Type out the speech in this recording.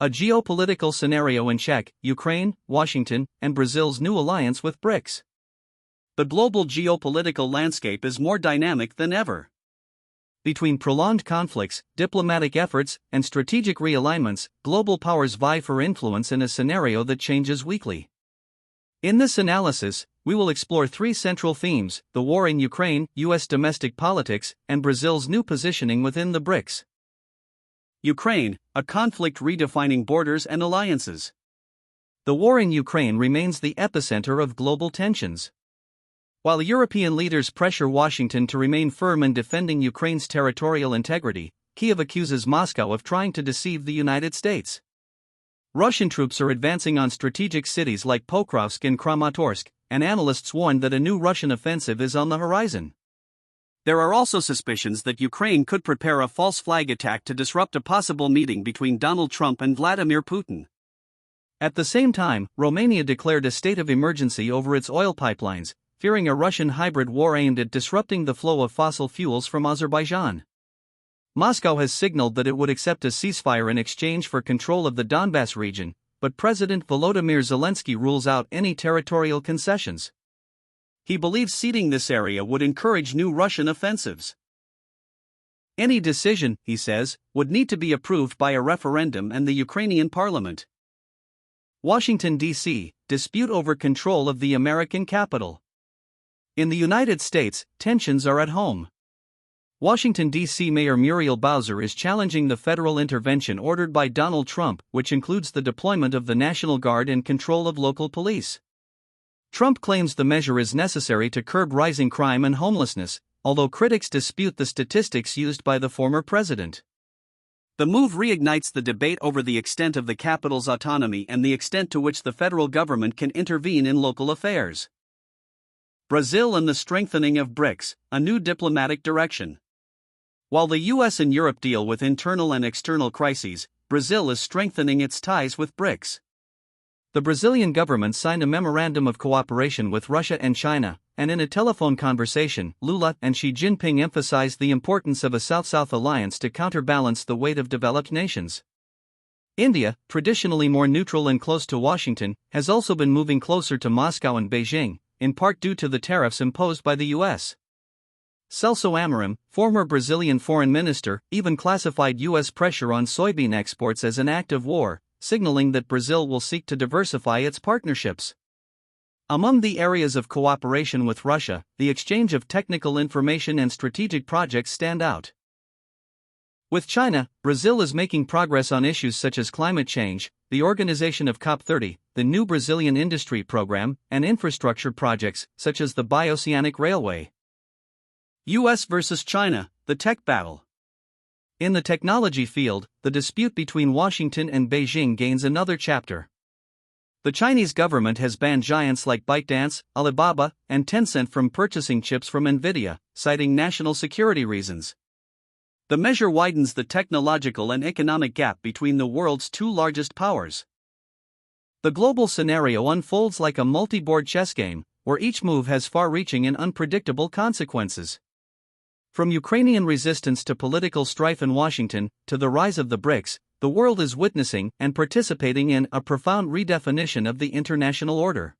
A geopolitical scenario in check: Ukraine, Washington, and Brazil's new alliance with BRICS. The global geopolitical landscape is more dynamic than ever. Between prolonged conflicts, diplomatic efforts, and strategic realignments, global powers vie for influence in a scenario that changes weekly. In this analysis, we will explore three central themes: the war in Ukraine, U.S. domestic politics, and Brazil's new positioning within the BRICS. Ukraine, a conflict redefining borders and alliances. The war in Ukraine remains the epicenter of global tensions. While European leaders pressure Washington to remain firm in defending Ukraine's territorial integrity, Kyiv accuses Moscow of trying to deceive the United States. Russian troops are advancing on strategic cities like Pokrovsk and Kramatorsk, and analysts warn that a new Russian offensive is on the horizon. There are also suspicions that Ukraine could prepare a false flag attack to disrupt a possible meeting between Donald Trump and Vladimir Putin. At the same time, Romania declared a state of emergency over its oil pipelines, fearing a Russian hybrid war aimed at disrupting the flow of fossil fuels from Azerbaijan. Moscow has signaled that it would accept a ceasefire in exchange for control of the Donbass region, but President Volodymyr Zelensky rules out any territorial concessions. He believes ceding this area would encourage new Russian offensives. Any decision, he says, would need to be approved by a referendum and the Ukrainian parliament. Washington, D.C., dispute over control of the American capital. In the United States, tensions are at home. Washington, D.C. Mayor Muriel Bowser is challenging the federal intervention ordered by Donald Trump, which includes the deployment of the National Guard and control of local police. Trump claims the measure is necessary to curb rising crime and homelessness, although critics dispute the statistics used by the former president. The move reignites the debate over the extent of the capital's autonomy and the extent to which the federal government can intervene in local affairs. Brazil and the strengthening of BRICS, a new diplomatic direction. While the US and Europe deal with internal and external crises, Brazil is strengthening its ties with BRICS. The Brazilian government signed a memorandum of cooperation with Russia and China, and in a telephone conversation, Lula and Xi Jinping emphasized the importance of a South-South alliance to counterbalance the weight of developed nations. India, traditionally more neutral and close to Washington, has also been moving closer to Moscow and Beijing, in part due to the tariffs imposed by the U.S. Celso Amorim, former Brazilian foreign minister, even classified U.S. pressure on soybean exports as an act of war, signaling that Brazil will seek to diversify its partnerships. Among the areas of cooperation with Russia, the exchange of technical information and strategic projects stand out. With China, Brazil is making progress on issues such as climate change, the organization of COP30, the new Brazilian industry program, and infrastructure projects such as the Bioceanic Railway. US versus China, the tech battle. In the technology field, the dispute between Washington and Beijing gains another chapter. The Chinese government has banned giants like ByteDance, Alibaba, and Tencent from purchasing chips from NVIDIA, citing national security reasons. The measure widens the technological and economic gap between the world's two largest powers. The global scenario unfolds like a multi-board chess game, where each move has far-reaching and unpredictable consequences. From Ukrainian resistance to political strife in Washington, to the rise of the BRICS, the world is witnessing and participating in a profound redefinition of the international order.